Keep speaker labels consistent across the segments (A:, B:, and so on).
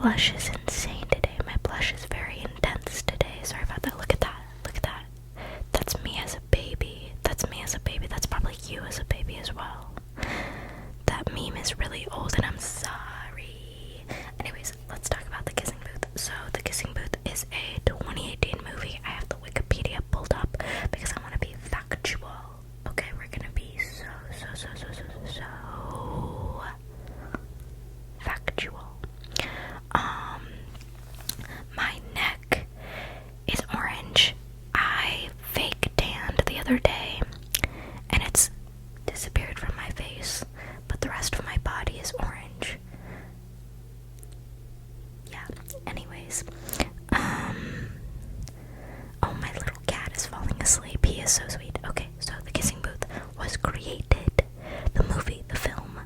A: blush is insane today. My blush is very intense today. Sorry about that. Look at that. Look at that. That's me as a baby. That's me as a baby. That's probably you as a baby as well. That meme is really old and I'm sorry. Anyways, let's talk about The Kissing Booth. So, The Kissing Booth is a 2018 movie. I have the Wikipedia pulled up because I want to be factual. Okay, we're gonna be so factual. My neck is orange. I fake tanned the other day and it's disappeared from my face, but the rest of my body is orange. Yeah, anyways. Oh, my little cat is falling asleep. He is so sweet. Okay, so The Kissing Booth was created. The movie, the film,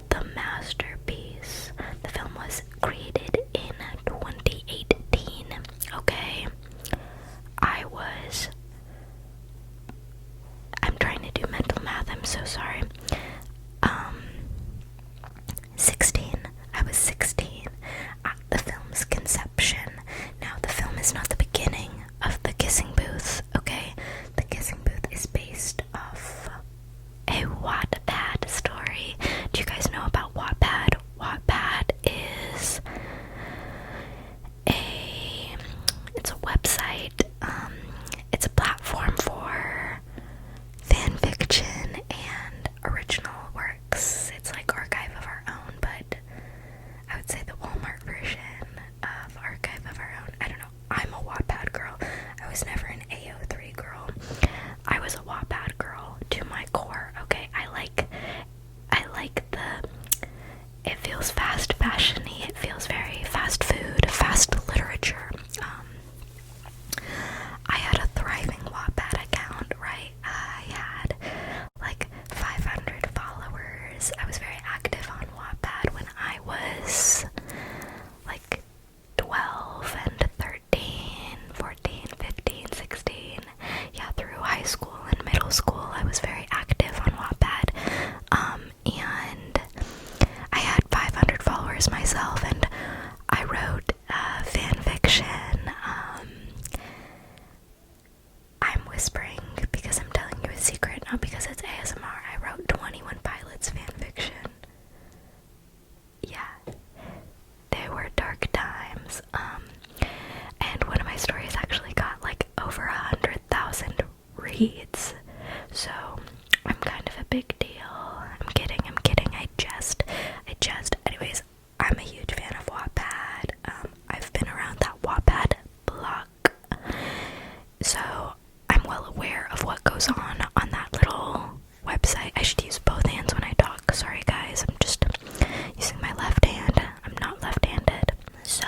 A: the masterpiece. The film was created in 2018. Okay, I'm trying to do mental math. I'm so sorry. 16. I was 16 at the film's conception. Now, the film is not the beginning of The Kissing Booth, okay? The Kissing Booth is based off a Wattpad story. Do you guys know about Wattpad? Wattpad is it's a website. It's a platform for fan fiction and original works. It's like Archive of Our Own, but I would say the Walmart version of Archive of Our Own. I don't know. I'm a Wattpad girl. I was never an AO3 girl. I was a Wattpad girl to my core. Okay, I like it feels fast fashion-y. It feels very fast food, fast literature. I had a thriving Wattpad account, right? I had like 500 followers. I was very active on Wattpad when I was like 12 and 13, 14, 15, 16. Yeah, through high school and middle school, I was very active on Wattpad. And I had 500 followers myself, and I wrote fan fiction. I'm whispering because I'm telling you a secret, not because it's ASMR. I wrote 21 Pilots fan fiction. Yeah, they were dark times. And one of my stories actually got like over 100,000 reads. So I'm kind of a big deal. I'm kidding. I just. Anyways, I'm a huge fan of Wattpad. I've been around that Wattpad block, so I'm well aware of what goes on that little website. I should use both hands when I talk. Sorry guys, I'm just using my left hand. I'm not left-handed. So,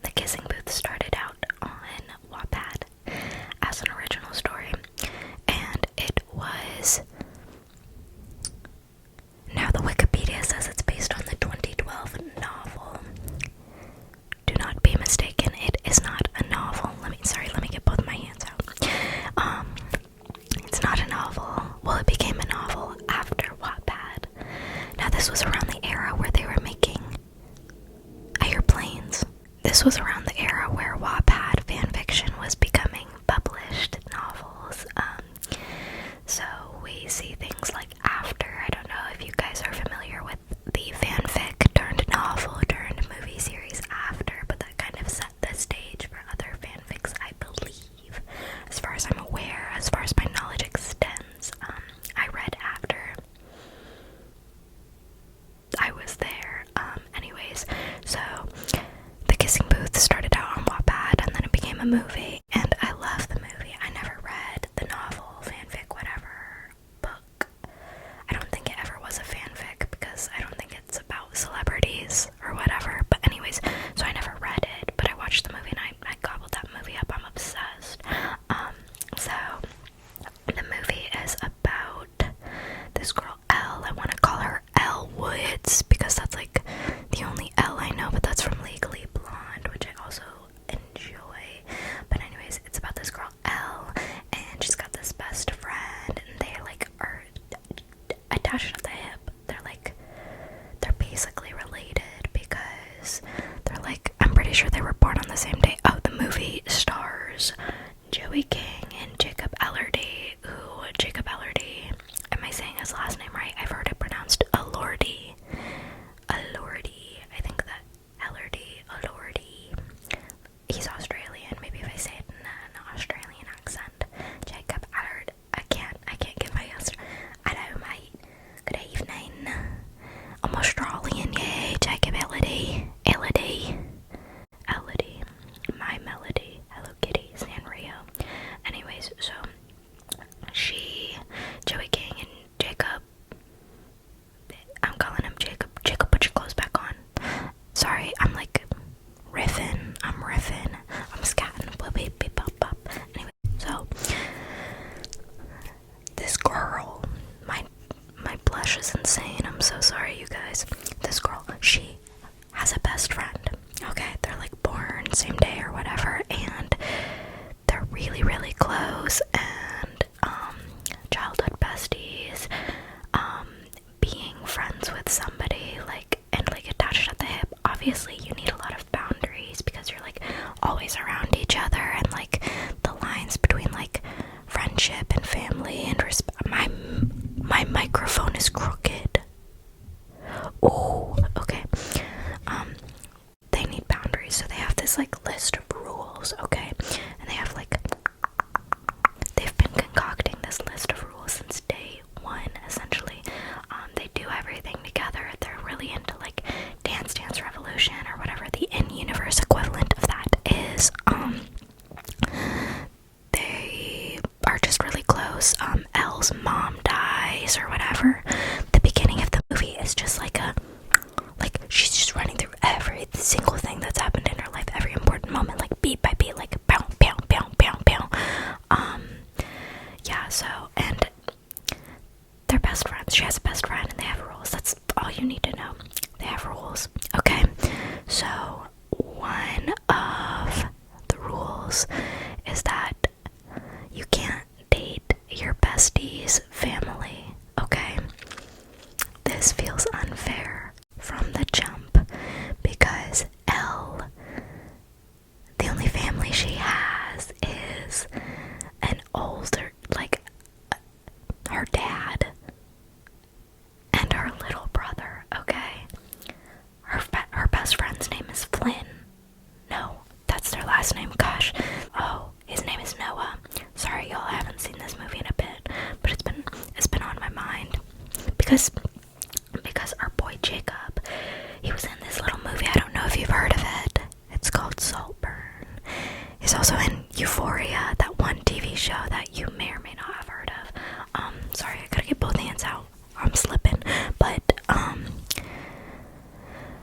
A: The Kissing Booth started out on Wattpad as an original story, and it was... Now, the Wikipedia says it's based on the 2012 novel. Do not be mistaken, it is not a novel. Let me get both my hands out. It's not a novel. Well, it became a novel after Wattpad. Now, this was around the era where they were making... I hear planes. This was around the era where Wattpad fanfiction was becoming published novels. So we see things like After. I don't know if you guys are familiar with the fanfic turned novel turned movie series After, but that kind of set the stage for other fanfics, I believe. As far as I'm aware, as far as my knowledge extends, I read After. I was there. Anyways, so The Kissing Booth started out on Wattpad and then it became a movie, and I love the movie. I never read the novel, fanfic, whatever, book. I don't think it ever was a fanfic because I don't think it's about celebrities or whatever. But anyways, so I never read it, but I watched the movie and I gobbled that movie up. I'm obsessed. So the movie is about this girl Elle. I want to call her Elle Woods because that's like the only Elle I know, but that's from Legally Blonde, which I also enjoy. But this like list of rules, okay? And they've been concocting this list of rules since day one, essentially. They do everything together. They're really into like Dance Dance Revolution or whatever the in-universe equivalent of that is. They are just really close. Elle's mom dies or whatever. The beginning of the movie is just like she's just running through every single thing that's happened in her life, every important moment, like beat by beat, like pow, pow, pow, pow, pow. Yeah, so, and they're best friends. She has a best friend and they have rules. That's all you need to know. They have rules. Okay, so one of the rules is that you can't date your bestie's family, okay? This feels unfair from the jump because Elle, the only family she has is an older, like, her dad and her little brother, okay? Her best friend's name is Flynn. No, that's their last name, gosh. Oh, his name is Noah. Sorry, y'all, I haven't seen this movie in a bit, but it's been on my mind because our boy Jacob, he was in this little movie. I don't know if you've heard of it. It's called Saltburn. He's also in Euphoria, that one TV show that you may or may not have heard of. Sorry, I gotta get both hands out. I'm slipping. But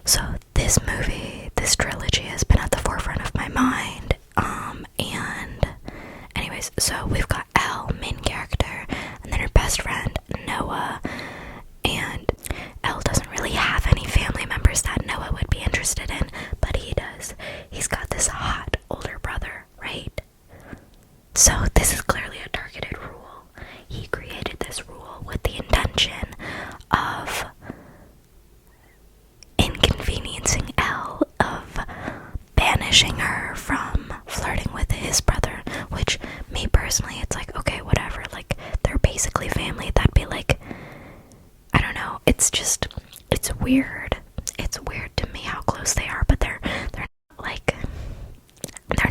A: so this movie, this trilogy has been at the forefront of my mind. And anyways, so we've got Elle, main character, and then her best friend, Noah. And Elle doesn't really have any family members that Noah would be interested in, but he does. He's got this hot older brother, right? So this is clearly a targeted rule. He created this rule with the intention of inconveniencing Elle, of banishing her from flirting with his brother, which, me personally, it's like, okay, whatever, like, they're basically family. That'd be like, I don't know, it's weird. It's weird to me how close they are, but they're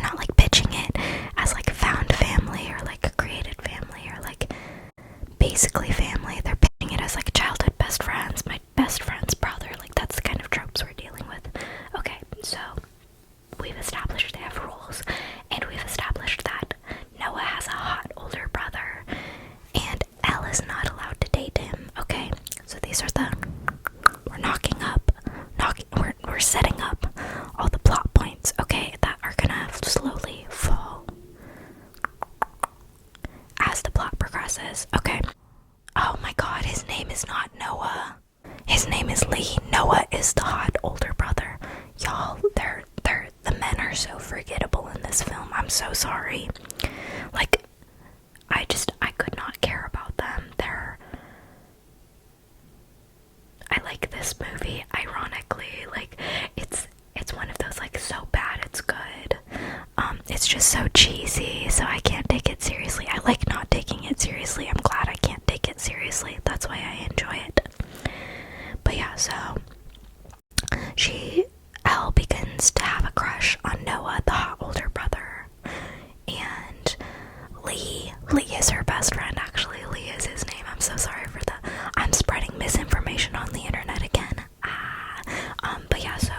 A: not like pitching it as like found family or like created family or like basically family. They're pitching it as like childhood best friends, my best friend's brother. Like, that's the kind of tropes we're dealing with. Okay, so we've established they have rules, and we've established that Noah has a hot older brother, and Elle is not allowed to date him. Okay, so these are we're setting up all the plot points, okay, that are gonna slowly fall as the plot progresses. Okay. Oh my god, his name is not Noah. His name is Lee. Noah is the hot older brother. Y'all, the men are so forgettable in this film. I'm so sorry. Like, I could not care about them. I like this movie, ironically. Like, it's one of those, like, so bad it's good. It's just so cheesy, so I can't take it seriously. I like not taking it seriously. I'm glad I can't take it seriously. That's why I enjoy it. But yeah, so Elle begins to have a crush on Noah, the hot older brother. And Lee is her best friend, actually. Lee is his name. I'm so sorry for that. I'm spreading misinformation on the internet again. But yeah, so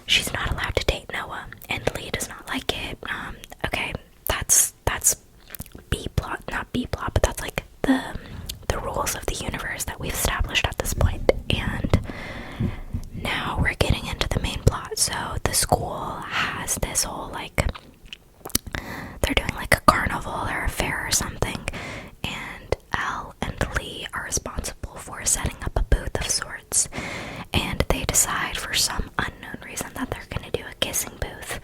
A: she's not allowed to date Noah, and Lee does not like it. Okay, that's B plot, not B plot, but that's like the rules of the universe that we've established at this point. And now we're getting into the main plot. So the school has this whole, like, they're doing like a carnival or a fair or something, and Elle and Lee are responsible for setting up a booth of sorts, and they decide for some unknown reason that they're going to do a kissing booth,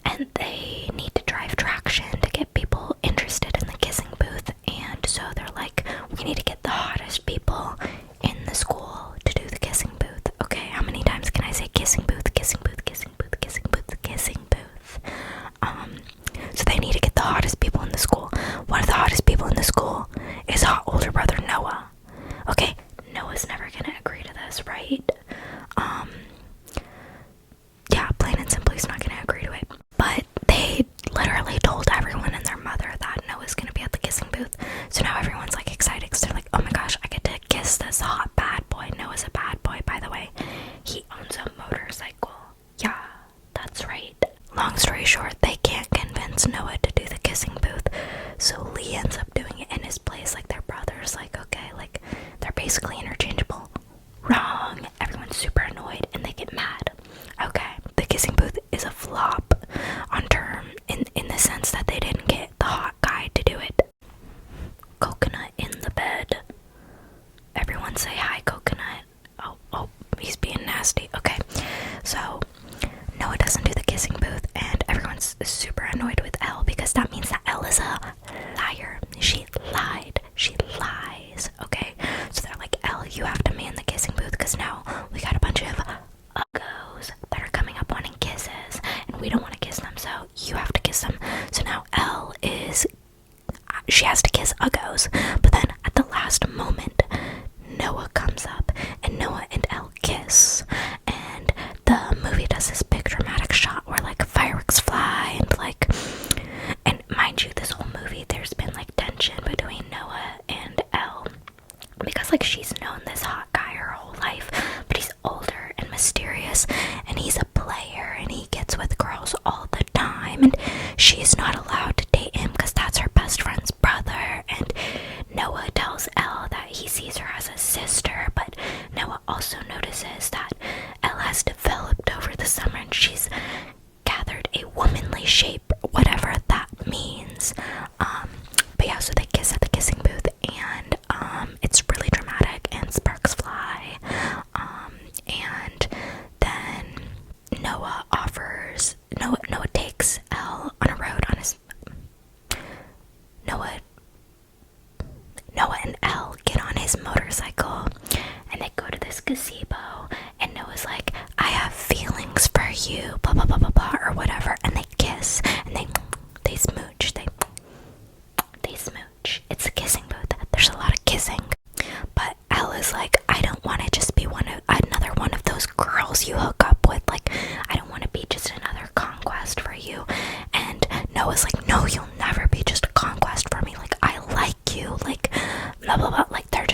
A: and they need to drive traction to get people interested in the kissing booth. And so they're like, we need to get the hottest people in the school to do the kissing booth. Okay, how many times can I say kissing booth, kissing booth, kissing booth, kissing booth, kissing booth? So they need to get the hottest people in the school. One of the hottest people in the school is hot older brother Noah. Okay, Noah's never gonna agree to this, right? Yeah, plain and simple, because now we got a bunch of uggos that are coming up wanting kisses, and we don't want to kiss them, so you have to kiss them. So now she has to kiss uggos, but then at the last moment, Noah comes up, and Noah and Elle kiss, and the movie does this big dramatic shot where like fireworks fly, and mind you, this whole movie there's been like tension between Noah and Elle, because like she's known this hot guy her whole life, but he's older and mysterious, and he's a player, and he gets with girls all the time, and she's not allowed to date him because that's her best friend's brother. And Noah tells Elle that he sees her as a sister, but Noah also notices that Elle has developed over the summer, and she's gathered a womanly shape, whatever that means. But yeah, so they kiss at the kissing booth, and it's really dramatic, and sparks fly. And then Noah takes Elle on a road on his. Noah and Elle get on his motorcycle, and they go to this gazebo, and Noah's like, I have feelings for you, blah blah blah blah blah, or whatever, and they kiss, and they smooch, they smooch. It's a kissing booth. There's a lot of kissing. But Elle is like, I don't want to just be another one of those girls you hook up with. Like, I don't want to be just another conquest for you. And Noah's like, no, you'll never be just a conquest for me. Like, I like you. Like, blah blah blah. Like, they're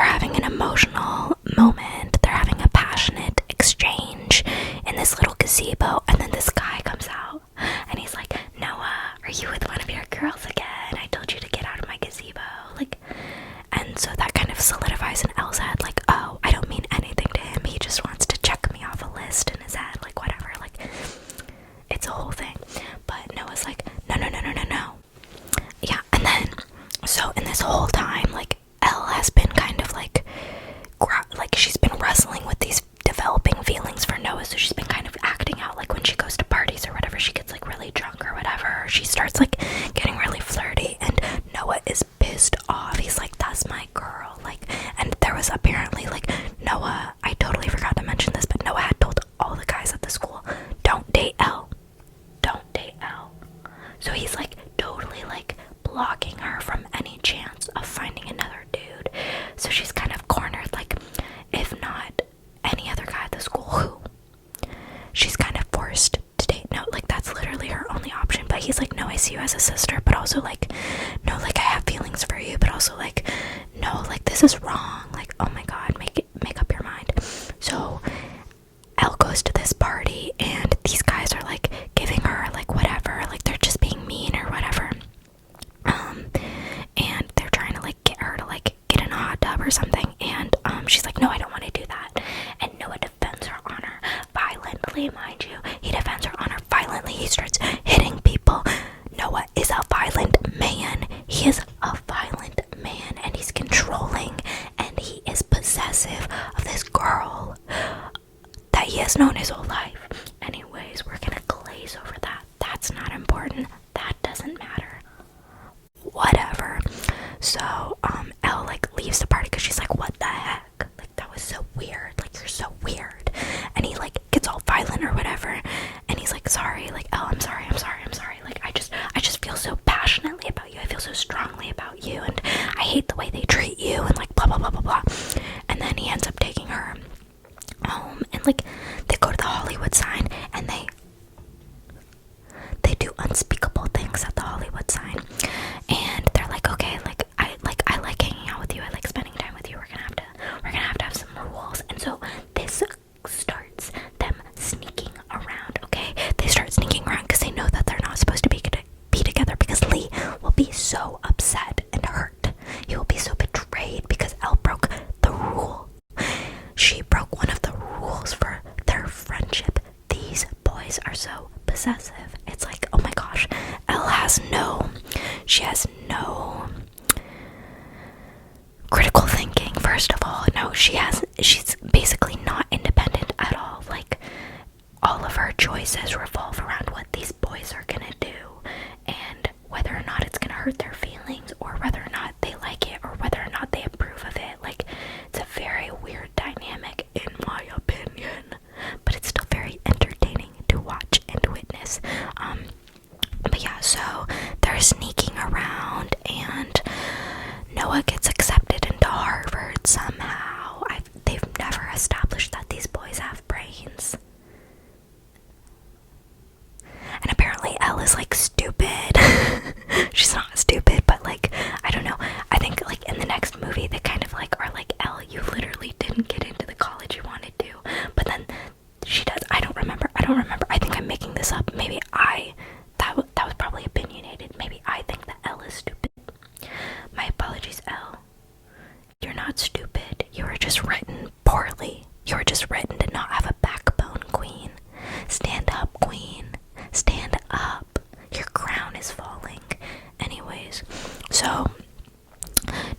A: having an emotional moment. They're having a passionate exchange in this little gazebo. And then this guy comes out, and he's like, Noah, are you with one of your girls again? I told you to get out of my gazebo. Like, and so that kind of solidifies in Elle's head, like, oh, I don't mean anything to him. He just wants to check me off a list in his head, like, whatever. Like, it's a whole thing. But Noah's like, no. Yeah, and then, so in this whole time, like, Elle has been kind of like she's been wrestling with these developing feelings for Noah, so she's been kind of acting out, like when she goes to parties or whatever, she gets like really drunk or whatever, or she starts like getting really flirty, and Noah is pissed off. He's like, that's my girl. Like, and there was apparently like Noah, I totally forgot to mention this, but Noah had told all the guys at the school, don't date Elle. So he's like totally like blocking her from any chance of finding another dude. So she's kind of cornered, like, if not any other guy at the school, who? She's kind of forced to date. No, like, that's literally her only option. But he's like, no, I see you as a sister, but also like, no, like, I have feelings for you, but also like, no, like, this is wrong. Like, oh my god, make up your mind. So Elle goes to this party, and these guys are like giving her like whatever, like they're just being mean or whatever. And they're trying to like get her to like get in a hot tub or something, and she's like, no, I don't want to do that. And Noah defends her honor violently, mind you. He defends her honor violently. He starts hitting people. Noah is a violent man. He is a violent man, and he's controlling, and he is possessive of this girl that he has known his whole life. Anyways, we're gonna glaze over that. That's not important. That doesn't matter. Whatever. So, Elle like leaves the party because she's like, what the heck? Like, that was so weird. Like, you're so weird. And he like gets all violent or whatever. And he's like, sorry. Like, Elle, I'm sorry. Like, I just feel so passionately about you. I feel so strongly about you. And I hate the way they treat you. And like, blah, blah, blah, blah, blah. And then he ends up taking her home, and like they go to the Hollywood sign, and they do unspeakable things at the Hollywood sign, and they're like, okay, like I like hanging out with you, I like spending time with you, we're gonna have to have some rules. And so this starts them sneaking around. Okay, they start sneaking around because they know that they're not supposed to be together, because Lee will be so upset and hurt. He will be so betrayed because Elle broke the rule. She broke one of the rules for their friendship. These boys are so possessive. It's like, oh my gosh, Elle has no critical thinking, first of all. No, she's basically not independent at all. Like, all of her choices revolve around what these boys are gonna do, and whether or not it's gonna hurt their feelings, or whether or not they like it, or whether or not they approve of it. Like, it's a very weird dynamic. You're just written to not have a backbone, queen. Stand up, queen. Stand up. Your crown is falling. Anyways, so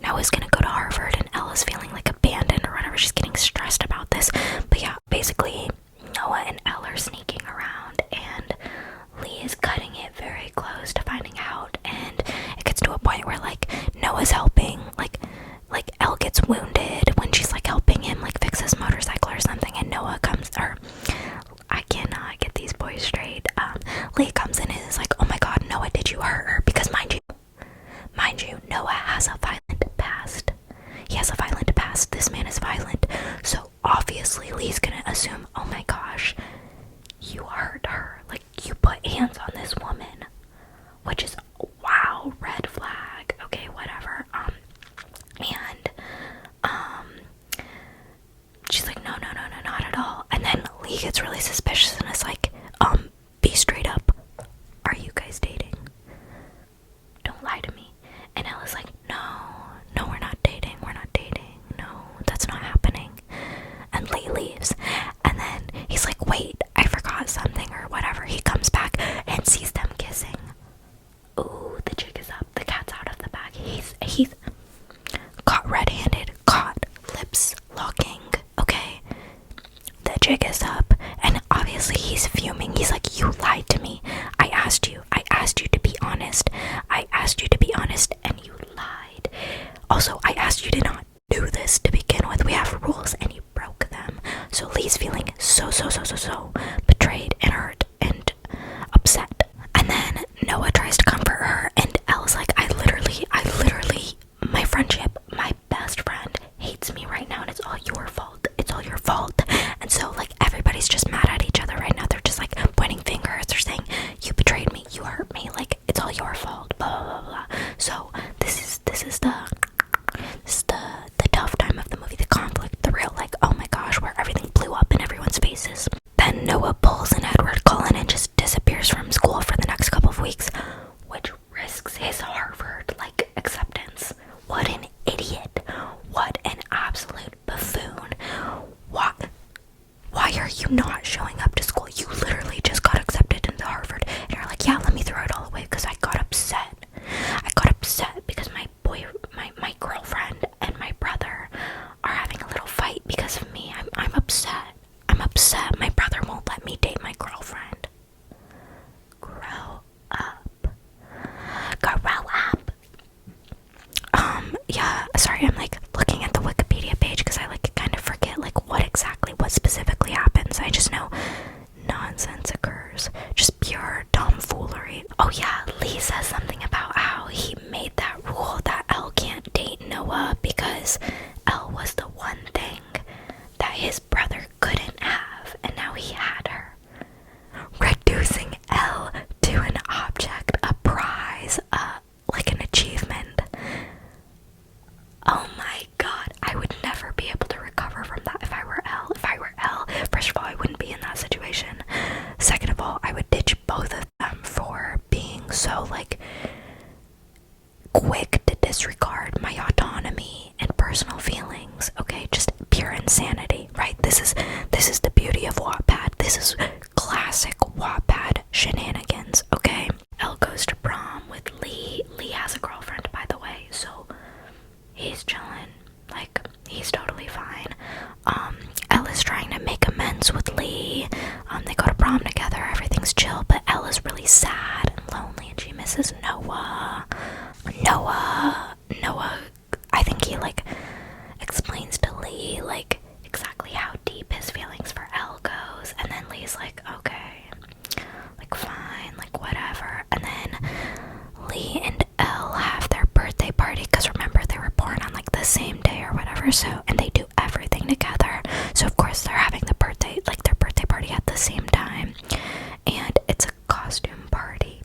A: Noah's gonna go to Harvard and Ella's feeling like abandoned or whatever. She's getting stressed about this. But yeah, basically, Noah and Elle are sneaking around and Lee is cutting it very close to finding out. And it gets to a point where, like, Noah's helping, like Elle gets wounded when she's, like, helping him, like, fix his motorcycle or something. And Noah comes, or I cannot get these boys straight. Lee comes in and is like, oh my god, Noah, did you hurt her? Because mind you, Noah has a violent past. He has a violent past. This man is violent. So obviously Lee's gonna assume, oh my gosh, you hurt her. Like, you put hands on this woman. Which is, wow, red flag. Okay, whatever. She's like, no, not at all. And then Lee gets really suspicious and is like, be straight up. Are you guys dating? Don't lie to me. And Ella's like, no, we're not dating. No, that's not happening. And Lee leaves. And then he's like, wait, I forgot something or whatever. He comes back and sees them kissing. Ooh, the jig is up. The cat's out of the bag. He's caught red-handed, caught lips locking. Okay, the jig is up, and obviously he's fuming. He's like, you lied to me. I asked you to be honest. And you lied. Also, I asked you to not do this to begin with. We have rules and you broke them. So Lee's feeling so betrayed and hurt and upset. And then Noah tries to comfort her, and Elle's like, I literally, my friendship, my best friend hates me right now, and it's all your fault. And so, like, everybody's just mad at each other right now. They're just, like, pointing fingers. They're saying, you betrayed me, you hurt me, like, it's all your fault, blah, blah, blah, blah. So, this is the tough time of the movie, the conflict, the real, like, oh my gosh, where everything blew up in everyone's faces. Then Noah pulls an Edward Cullen and just disappears from school for the next couple of weeks, which risks his Harvard, like, acceptance. What an idiot. What an absolute buffoon. Why are you not showing up to school? You literally just got accepted into Harvard. And you're like, yeah, let me throw it all away because I got upset. Because my girlfriend and my brother are having a little fight because of me. I'm upset. My brother won't let me date my girlfriend. Grow up. Yeah, sorry, I'm like looking at the Wikipedia page because I like kind of forget like what specifically happens. I just know nonsense occurs. Just pure tomfoolery. Oh yeah, Lee says something about how he made that rule that Elle can't date Noah because Elle was the one thing that his brother couldn't have, and now he had her. Reducing Elle to an object, a prize, like an achievement. Oh my god, I would never be able to recover from that if I were Elle. First of all, I wouldn't be in that situation. Second of all, I would ditch both of them for being so, like, quick to disregard my autonomy and personal feelings. Okay, just pure insanity, right? This is the beauty of Wattpad. This is classic Wattpad shenanigans, okay? Elle goes to prom with Lee. Lee has a girlfriend, by the way, so he's chilling. Like, he's totally fine. Elle is trying to make amends with Lee. They go to prom together, everything's chill, but Elle is really sad and lonely, and she misses Noah. Noah, I think he, like, explains to Lee, like, exactly how deep his feelings for Elle goes, and then Lee's like, okay, like, fine, like, whatever. And then Lee and Elle have their birthday party, because remember, they were born on, like, the same day or whatever, so, and they do everything together, so of course they're having their birthday party at the same time, and it's a costume party,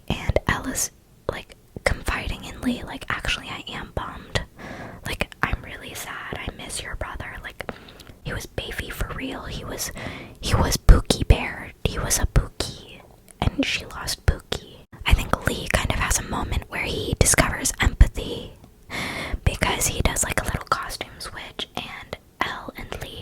A: and Elle is, like, confiding in Lee, like, actually, I am bummed, like, I'm really sad, I miss your brother, like, he was Baby for real, he was Pookie Bear, he was a Pookie, and she lost Pookie. I think Lee kind of has a moment where he discovers empathy, because he does, like, a little costume switch, and Elle and Lee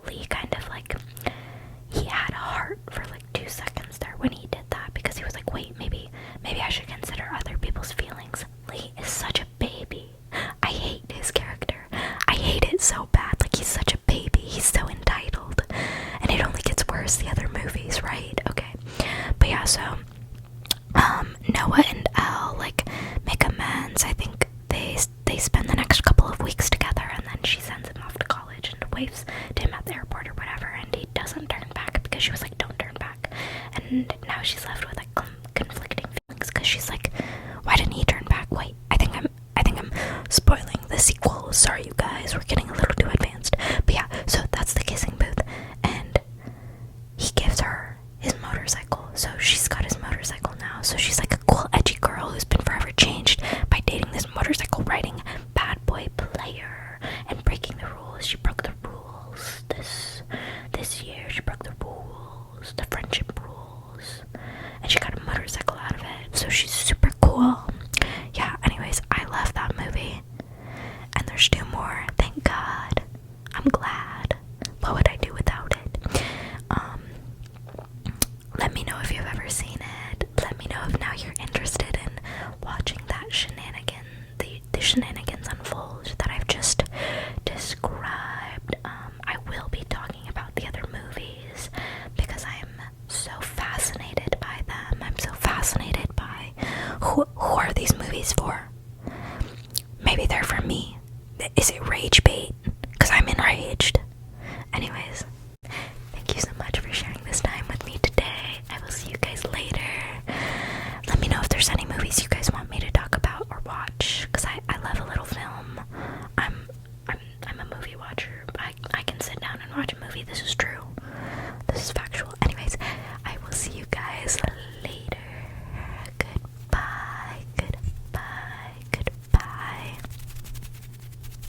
A: Lee kind of like, he had a heart for like 2 seconds there when he did that, because he was like, wait, maybe I should consider other people's feelings. Lee is such a baby. I hate his character. I hate it so bad. Like, he's such a baby. He's so entitled. And it only gets worse the other movies, right? Okay. But yeah, so Noah and Elle like make amends. I think they spend the next couple of weeks together, and then she sends him off to college and waves to him at the airport or whatever, and he doesn't turn back because she was like, don't turn back. And now she's left with like conflicting feelings, because she's like, why didn't he turn back? Wait, I think I'm spoiling the sequel. Sorry, you guys, we're getting a little too advanced. But yeah, so that's the kissing booth, and he gives her his motorcycle. So she's got his motorcycle now. So she's like a cool, edgy girl who's been forever changed by dating this motorcycle riding bad boy player and breaking the rules. She broke the rules this year. She broke the rules, the friendship rules, and she got a motorcycle out of it. So she's super cool. Yeah, anyways, I love that movie. And there's 2 more. Thank God. I'm glad. What would I do without it? Let me know if you've ever seen it. Let me know if now you're interested in watching that the shenanigans unfold that I've just described.